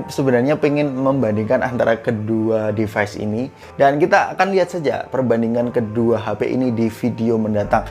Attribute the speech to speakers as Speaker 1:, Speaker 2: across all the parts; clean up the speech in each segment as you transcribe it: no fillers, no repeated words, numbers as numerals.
Speaker 1: Sebenarnya pengen membandingkan antara kedua device ini, dan kita akan lihat saja perbandingan kedua HP ini di video mendatang.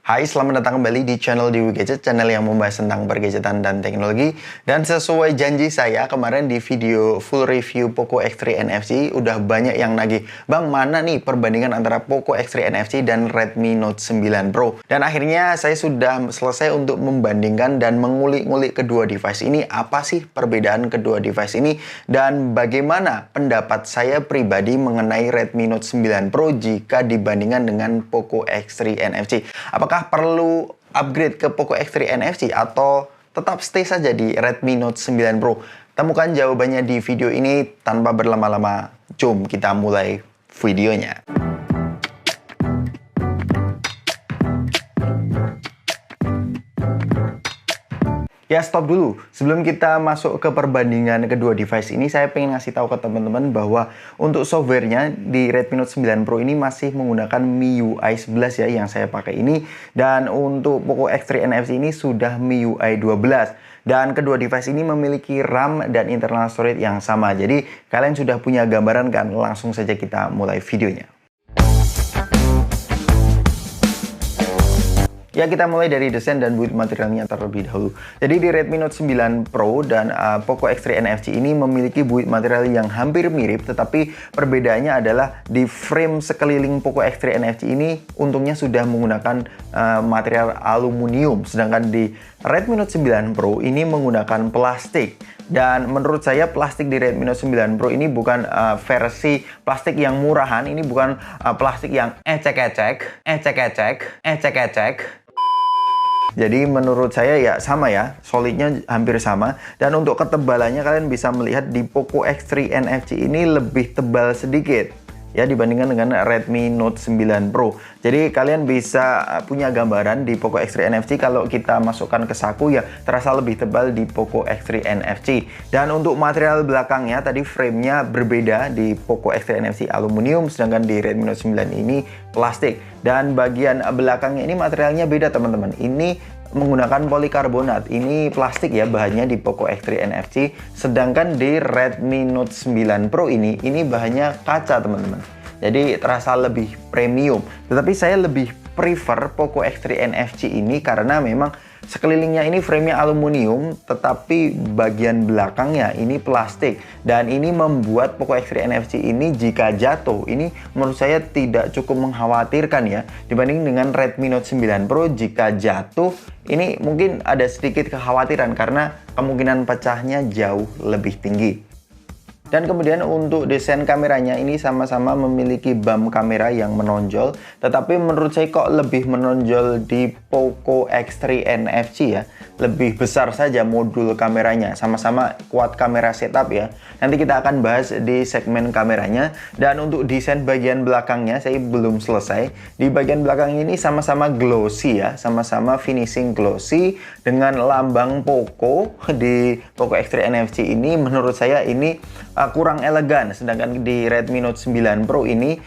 Speaker 1: Hai, selamat datang kembali di channel Dewi Gadget, channel yang membahas tentang pergadgetan dan teknologi. Dan sesuai janji saya kemarin di video full review Poco X3 NFC, udah banyak yang nagih, "Bang, mana nih perbandingan antara Poco X3 NFC dan Redmi Note 9 Pro?" Dan akhirnya saya sudah selesai untuk membandingkan dan mengulik-ngulik kedua device ini. Apa sih perbedaan kedua device ini? Dan bagaimana pendapat saya pribadi mengenai Redmi Note 9 Pro jika dibandingkan dengan Poco X3 NFC? Apakah perlu upgrade ke Poco X3 NFC atau tetap stay saja di Redmi Note 9 Pro? Temukan jawabannya di video ini. Tanpa berlama-lama, jom kita mulai videonya. Ya, stop dulu. Sebelum kita masuk ke perbandingan kedua device ini, saya pengen ngasih tahu ke teman-teman bahwa untuk softwarenya di Redmi Note 9 Pro ini masih menggunakan MIUI 11 ya, yang saya pakai ini. Dan untuk Poco X3 NFC ini sudah MIUI 12. Dan kedua device ini memiliki RAM dan internal storage yang sama. Jadi kalian sudah punya gambaran kan? Langsung saja kita mulai videonya. Ya, kita mulai dari desain dan build materialnya terlebih dahulu. Jadi di Redmi Note 9 Pro dan Poco X3 NFC ini memiliki build material yang hampir mirip, tetapi perbedaannya adalah di frame sekeliling Poco X3 NFC ini untungnya sudah menggunakan material aluminium, sedangkan di Redmi Note 9 Pro ini menggunakan plastik. Dan menurut saya plastik di Redmi Note 9 Pro ini bukan versi plastik yang murahan, ini bukan plastik yang ecek-ecek. Jadi menurut saya ya sama ya, solidnya hampir sama. Dan untuk ketebalannya kalian bisa melihat di Poco X3 NFC ini lebih tebal sedikit ya dibandingkan dengan Redmi Note 9 Pro. Jadi kalian bisa punya gambaran di Poco X3 NFC kalau kita masukkan ke saku ya terasa lebih tebal di Poco X3 NFC. Dan untuk material belakangnya tadi framenya berbeda, di Poco X3 NFC aluminium sedangkan di Redmi Note 9 ini plastik. Dan bagian belakangnya ini materialnya beda teman-teman. Ini menggunakan polikarbonat, ini plastik ya bahannya di Poco X3 NFC, sedangkan di Redmi Note 9 Pro ini bahannya kaca teman-teman, jadi terasa lebih premium. Tetapi saya lebih prefer Poco X3 NFC ini karena memang sekelilingnya ini framenya aluminium, tetapi bagian belakangnya ini plastik. Dan ini membuat Poco X3 NFC ini jika jatuh, ini menurut saya tidak cukup mengkhawatirkan ya. Dibanding dengan Redmi Note 9 Pro, jika jatuh, ini mungkin ada sedikit kekhawatiran karena kemungkinan pecahnya jauh lebih tinggi. Dan kemudian untuk desain kameranya ini sama-sama memiliki bump kamera yang menonjol, tetapi menurut saya kok lebih menonjol di Poco X3 NFC ya. Lebih besar saja modul kameranya, sama-sama quad kamera setup ya. Nanti kita akan bahas di segmen kameranya. Dan untuk desain bagian belakangnya saya belum selesai. Di bagian belakang ini sama-sama glossy ya, sama-sama finishing glossy dengan lambang Poco. Di Poco X3 NFC ini menurut saya ini kurang elegan, sedangkan di Redmi Note 9 Pro ini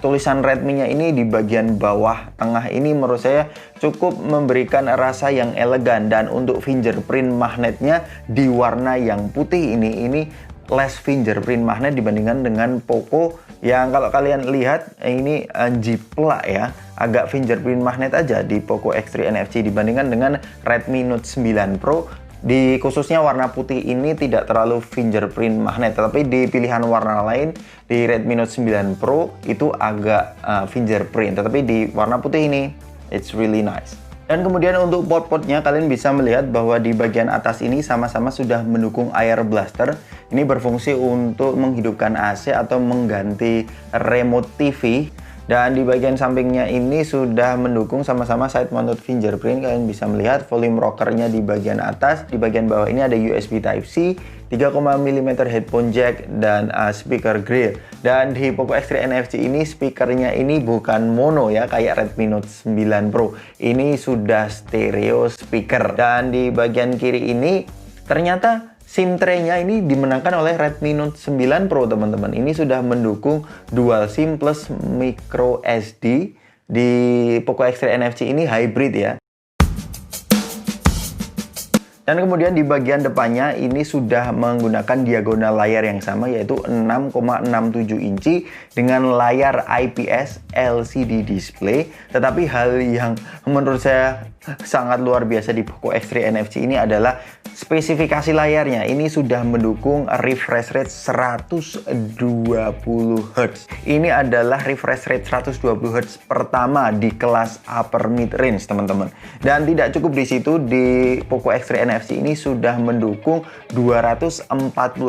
Speaker 1: tulisan Redmi-nya ini di bagian bawah tengah ini menurut saya cukup memberikan rasa yang elegan. Dan untuk fingerprint magnetnya di warna yang putih ini less fingerprint magnet dibandingkan dengan Poco yang kalau kalian lihat ini jiplak ya, agak fingerprint magnet aja di Poco X3 NFC dibandingkan dengan Redmi Note 9 Pro. Di khususnya warna putih ini tidak terlalu fingerprint magnet, tetapi di pilihan warna lain di Redmi Note 9 Pro itu agak fingerprint, tetapi di warna putih ini it's really nice. Dan kemudian untuk port-portnya kalian bisa melihat bahwa di bagian atas ini sama-sama sudah mendukung air blaster. Ini berfungsi untuk menghidupkan AC atau mengganti remote TV. Dan di bagian sampingnya ini sudah mendukung sama-sama side mounted fingerprint. Kalian bisa melihat volume rockernya di bagian atas. Di bagian bawah ini ada USB Type-C, 3,5 mm headphone jack, dan speaker grill. Dan di Poco X3 NFC ini speakernya ini bukan mono ya kayak Redmi Note 9 Pro. Ini sudah stereo speaker. Dan di bagian kiri ini ternyata SIM tray-nya ini dimenangkan oleh Redmi Note 9 Pro teman-teman. Ini sudah mendukung dual SIM plus micro SD. Di Poco X3 NFC ini hybrid ya. Dan kemudian di bagian depannya ini sudah menggunakan diagonal layar yang sama, yaitu 6,67 inci dengan layar IPS LCD display. Tetapi hal yang menurut saya sangat luar biasa di Poco X3 NFC ini adalah spesifikasi layarnya. Ini sudah mendukung refresh rate 120 Hz. Ini adalah refresh rate 120 Hz pertama di kelas upper mid range, teman-teman. Dan tidak cukup di situ, di Poco X3 NFC ini sudah mendukung 240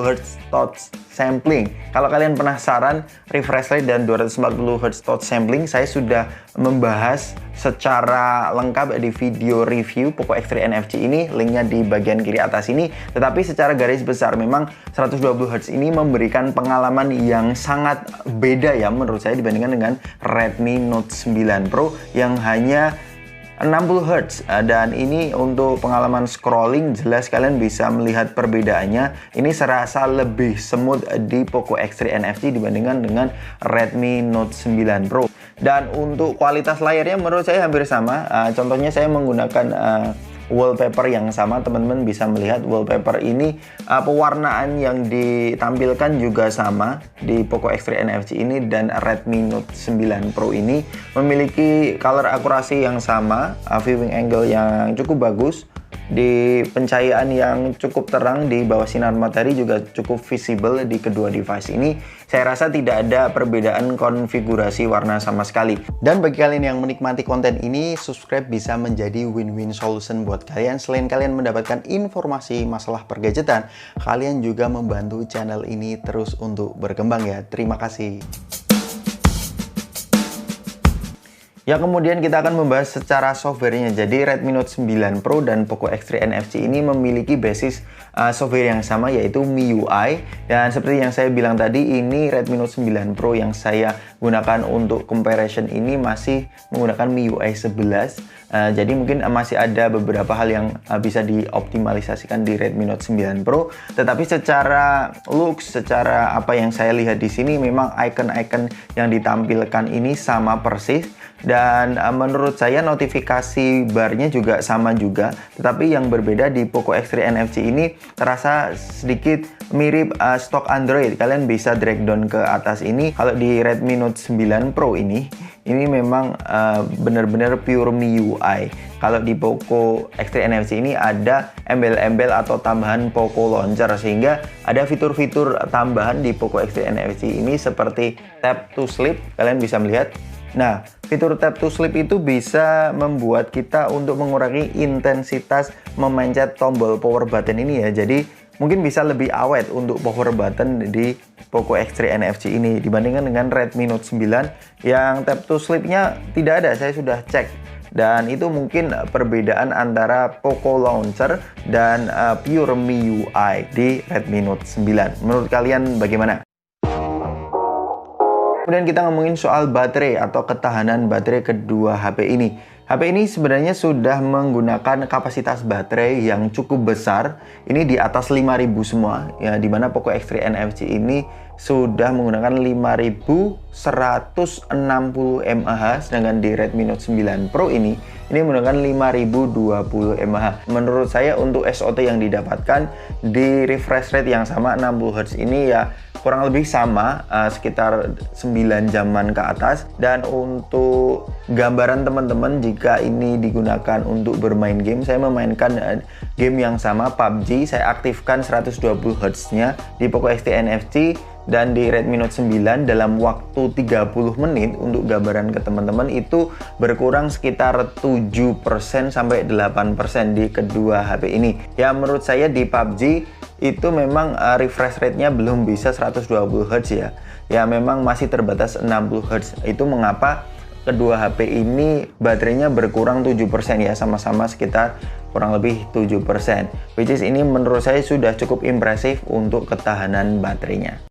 Speaker 1: Hz touch sampling. Kalau kalian penasaran refresh rate dan 240 Hz touch sampling, saya sudah membahas secara lengkap di video review Poco X3 NFC ini, linknya di bagian kiri atas ini. Tetapi secara garis besar memang 120 Hz ini memberikan pengalaman yang sangat beda ya menurut saya dibandingkan dengan Redmi Note 9 Pro yang hanya 60 Hz. Dan ini untuk pengalaman scrolling jelas kalian bisa melihat perbedaannya. Ini serasa lebih smooth di Poco X3 NFC dibandingkan dengan Redmi Note 9 Pro. Dan untuk kualitas layarnya menurut saya hampir sama. Contohnya saya menggunakan wallpaper yang sama, teman-teman bisa melihat wallpaper ini pewarnaan yang ditampilkan juga sama di Poco X3 NFC ini, dan Redmi Note 9 Pro ini memiliki color akurasi yang sama, viewing angle yang cukup bagus, di pencahayaan yang cukup terang di bawah sinar matahari juga cukup visible di kedua device ini. Saya rasa tidak ada perbedaan konfigurasi warna sama sekali. Dan bagi kalian yang menikmati konten ini, subscribe bisa menjadi win-win solution buat kalian. Selain kalian mendapatkan informasi masalah pergadgetan, kalian juga membantu channel ini terus untuk berkembang ya. Terima kasih. Ya, kemudian kita akan membahas secara softwarenya. Jadi Redmi Note 9 Pro dan Poco X3 NFC ini memiliki basis software yang sama, yaitu MIUI. Dan seperti yang saya bilang tadi, ini Redmi Note 9 Pro yang saya gunakan untuk comparison ini masih menggunakan MIUI 11. Jadi mungkin masih ada beberapa hal yang bisa dioptimalisasikan di Redmi Note 9 Pro. Tetapi secara looks, secara apa yang saya lihat di sini, memang icon-icon yang ditampilkan ini sama persis. Dan menurut saya notifikasi barnya juga sama juga. Tetapi yang berbeda di Poco X3 NFC ini terasa sedikit mirip stok Android. Kalian bisa drag down ke atas ini. Kalau di Redmi Note 9 Pro ini memang benar-benar pure MIUI. Kalau di Poco X3 NFC ini ada embel-embel atau tambahan Poco Launcher, sehingga ada fitur-fitur tambahan di Poco X3 NFC ini seperti tap to sleep. Kalian bisa melihat. Nah, fitur tap to sleep itu bisa membuat kita untuk mengurangi intensitas memencet tombol power button ini ya. Jadi mungkin bisa lebih awet untuk power button di Poco X3 NFC ini dibandingkan dengan Redmi Note 9 yang tap to sleep-nya tidak ada. Saya sudah cek. Dan itu mungkin perbedaan antara Poco Launcher dan pure MIUI di Redmi Note 9. Menurut kalian bagaimana? Kemudian kita ngomongin soal baterai atau ketahanan baterai kedua HP ini. HP ini sebenarnya sudah menggunakan kapasitas baterai yang cukup besar. Ini di atas 5000 semua ya, dimana Poco X3 NFC ini sudah menggunakan 5160 mAh, sedangkan di Redmi Note 9 Pro ini menggunakan 5020 mAh. Menurut saya untuk SOT yang didapatkan di refresh rate yang sama 60 Hz ini ya kurang lebih sama, sekitar 9 jaman ke atas. Dan untuk gambaran teman-teman, jika ini digunakan untuk bermain game, saya memainkan game yang sama, PUBG, saya aktifkan 120 Hz nya di Poco X3 NFC dan di Redmi Note 9 dalam waktu 30 menit. Untuk gambaran ke teman-teman, itu berkurang sekitar 7% sampai 8% di kedua HP ini. Ya, menurut saya di PUBG itu memang refresh rate-nya belum bisa 120 Hz ya. Ya, memang masih terbatas 60 Hz. Itu mengapa kedua HP ini baterainya berkurang 7% ya, sama-sama sekitar kurang lebih 7%. Which is ini menurut saya sudah cukup impresif untuk ketahanan baterainya.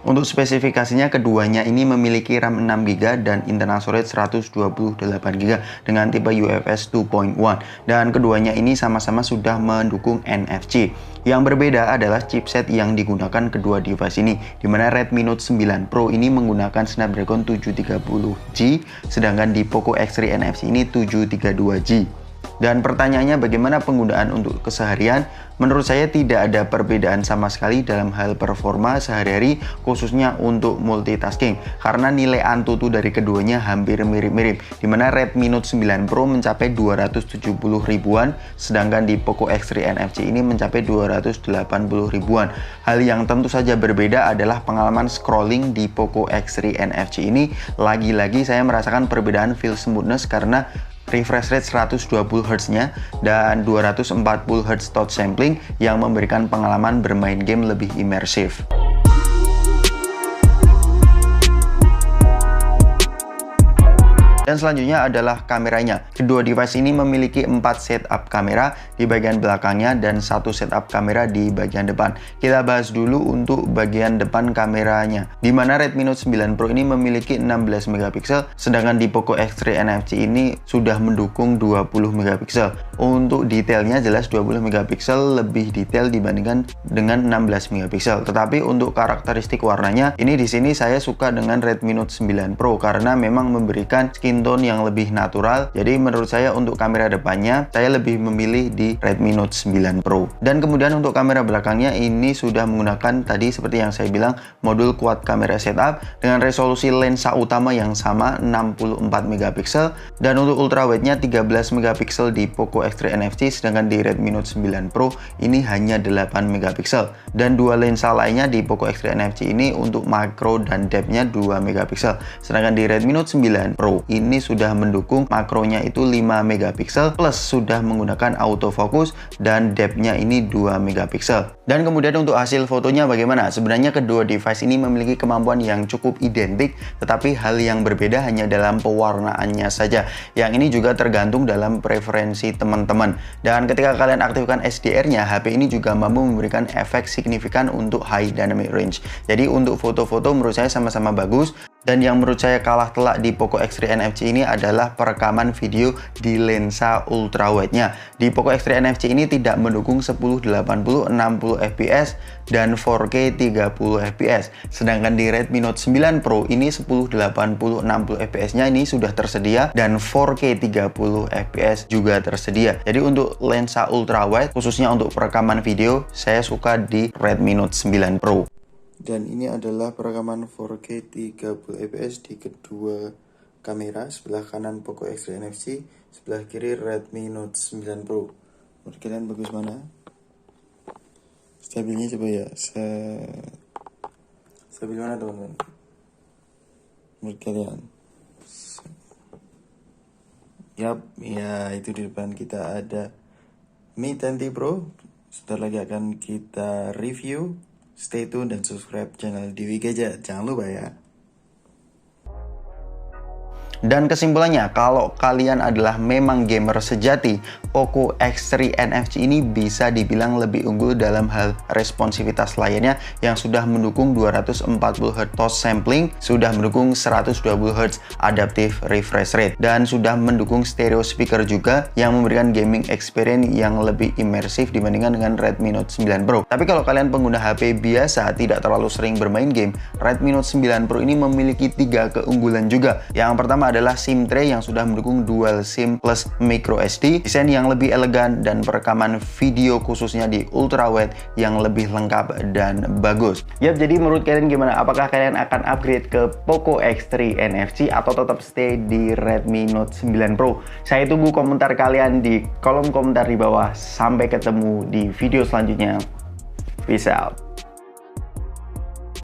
Speaker 1: Untuk spesifikasinya, keduanya ini memiliki RAM 6GB dan internal storage 128GB dengan tipe UFS 2.1, dan keduanya ini sama-sama sudah mendukung NFC. Yang berbeda adalah chipset yang digunakan kedua device ini, di mana Redmi Note 9 Pro ini menggunakan Snapdragon 730G, sedangkan di Poco X3 NFC ini 732G. Dan pertanyaannya bagaimana penggunaan untuk keseharian? Menurut saya tidak ada perbedaan sama sekali dalam hal performa sehari-hari, khususnya untuk multitasking. Karena nilai Antutu dari keduanya hampir mirip-mirip, dimana Redmi Note 9 Pro mencapai 270 ribuan, sedangkan di Poco X3 NFC ini mencapai 280 ribuan. Hal yang tentu saja berbeda adalah pengalaman scrolling di Poco X3 NFC ini. Lagi-lagi saya merasakan perbedaan feel smoothness karena refresh rate 120 Hz-nya dan 240 Hz touch sampling yang memberikan pengalaman bermain game lebih imersif. Dan selanjutnya adalah kameranya. Kedua device ini memiliki 4 setup kamera di bagian belakangnya dan 1 setup kamera di bagian depan. Kita bahas dulu untuk bagian depan kameranya, di mana Redmi Note 9 Pro ini memiliki 16 megapiksel, sedangkan di Poco X3 NFC ini sudah mendukung 20 megapiksel. Untuk detailnya jelas 20 megapiksel lebih detail dibandingkan dengan 16 megapiksel. Tetapi untuk karakteristik warnanya, ini di sini saya suka dengan Redmi Note 9 Pro karena memang memberikan skin tone yang lebih natural. Jadi menurut saya untuk kamera depannya saya lebih memilih di Redmi Note 9 Pro. Dan kemudian untuk kamera belakangnya ini sudah menggunakan tadi seperti yang saya bilang modul quad kamera setup dengan resolusi lensa utama yang sama 64 megapiksel dan untuk ultrawide-nya 13 megapiksel di Poco X3 NFC, sedangkan di Redmi Note 9 Pro ini hanya 8 megapiksel. Dan dua lensa lainnya di Poco X3 NFC ini untuk makro dan depth-nya 2 megapiksel. Sedangkan di Redmi Note 9 Pro ini sudah mendukung makronya itu 5 megapiksel plus sudah menggunakan autofocus dan depth-nya ini 2 megapiksel. Dan kemudian untuk hasil fotonya bagaimana? Sebenarnya kedua device ini memiliki kemampuan yang cukup identik, tetapi hal yang berbeda hanya dalam pewarnaannya saja. Yang ini juga tergantung dalam preferensi teman-teman. Dan ketika kalian aktifkan SDR-nya, HP ini juga mampu memberikan efek signifikan untuk high dynamic range. Jadi untuk foto-foto menurut saya sama-sama bagus. Dan yang menurut saya kalah telak di Poco X3 NFC ini adalah perekaman video di lensa ultrawide-nya. Di Poco X3 NFC ini tidak mendukung 1080 60 fps dan 4K 30 fps. Sedangkan di Redmi Note 9 Pro ini 1080 60 fps-nya ini sudah tersedia dan 4K 30 fps juga tersedia. Jadi untuk lensa ultrawide khususnya untuk perekaman video saya suka di Redmi Note 9 Pro. Dan ini adalah perekaman 4K 30 fps di kedua kamera, sebelah kanan Poco X3 NFC, sebelah kiri Redmi Note 9 Pro. Menurut kalian bagus mana? Stabilnya coba ya, stabil mana teman-teman? Menurut kalian? Yap, ya itu di depan kita ada Mi 10T Pro. Sebentar lagi akan kita review. Stay tune dan subscribe channel Dewi Gadget. Jangan lupa ya. Dan kesimpulannya, kalau kalian adalah memang gamer sejati, Poco X3 NFC ini bisa dibilang lebih unggul dalam hal responsivitas layarnya yang sudah mendukung 240 Hz touch sampling, sudah mendukung 120 Hz adaptive refresh rate, dan sudah mendukung stereo speaker juga yang memberikan gaming experience yang lebih imersif dibandingkan dengan Redmi Note 9 Pro. Tapi kalau kalian pengguna HP biasa tidak terlalu sering bermain game, Redmi Note 9 Pro ini memiliki 3 keunggulan juga. Yang pertama adalah SIM tray yang sudah mendukung dual SIM plus micro SD, desain yang lebih elegan, dan perekaman video khususnya di ultrawide yang lebih lengkap dan bagus. Yap, jadi menurut kalian gimana? Apakah kalian akan upgrade ke Poco X3 NFC atau tetap stay di Redmi Note 9 Pro? Saya tunggu komentar kalian di kolom komentar di bawah. Sampai ketemu di video selanjutnya. Peace out.